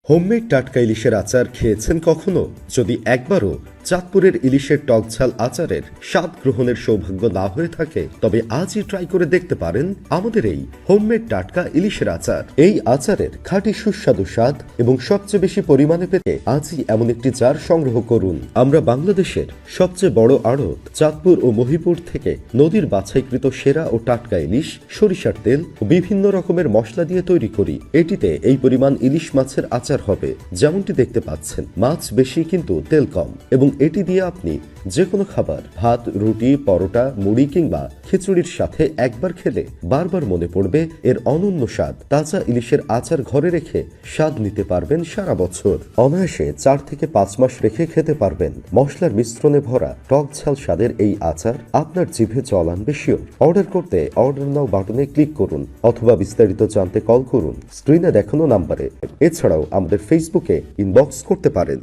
Homemade টাটকা ইলিশের আচার খেয়েছেন কখনো? যদি একবারও চাঁদপুরের ইলিশের টকঝাল আচারের স্বাদ গ্রহণের সৌভাগ্য না হয়ে থাকে, তবে আজই ট্রাই করে দেখতে পারেন আমাদের এই হোমমেড টাটকা ইলিশের আচার। এই আচারের খাঁটি সুস্বাদু স্বাদ এবং সবচেয়ে বেশি পরিমাণে পেতে আজই এমন একটি জার সংগ্রহ করুন। আমরা বাংলাদেশের সবচেয়ে বড় আড়ত চাঁদপুর ও মহিপুর থেকে নদীর বাছাইকৃত সেরা ও টাটকা ইলিশ, সরিষার তেল ও বিভিন্ন রকমের মশলা দিয়ে তৈরি করি। এটিতে এই পরিমাণ ইলিশ মাছের আচার হবে, যেমনটি দেখতে পাচ্ছেন। মাছ বেশি কিন্তু তেল কম, এবং এটি দিয়ে আপনি যে কোনো খাবার, ভাত, রুটি, পরোটা, মুড়ি কিংবা খিচুড়ির সাথে একবার খেলে বারবার মনে পড়বে এর অনন্য স্বাদ। তাজা ইলিশের আচার ঘরে রেখে স্বাদ নিতে পারবেন সারা বছর। অনায়াসে 4 থেকে 5 মাস রেখে খেতে পারবেন। মশলার মিশ্রণে ভরা টক ঝাল স্বাদের এই আচার আপনার জিভে জল আনবে শিওর। অর্ডার করতে অর্ডার নাও বাটনে ক্লিক করুন অথবা বিস্তারিত জানতে কল করুন স্ক্রিনে দেখানো নাম্বারে। এছাড়াও আমাদের ফেসবুকে ইনবক্স করতে পারেন।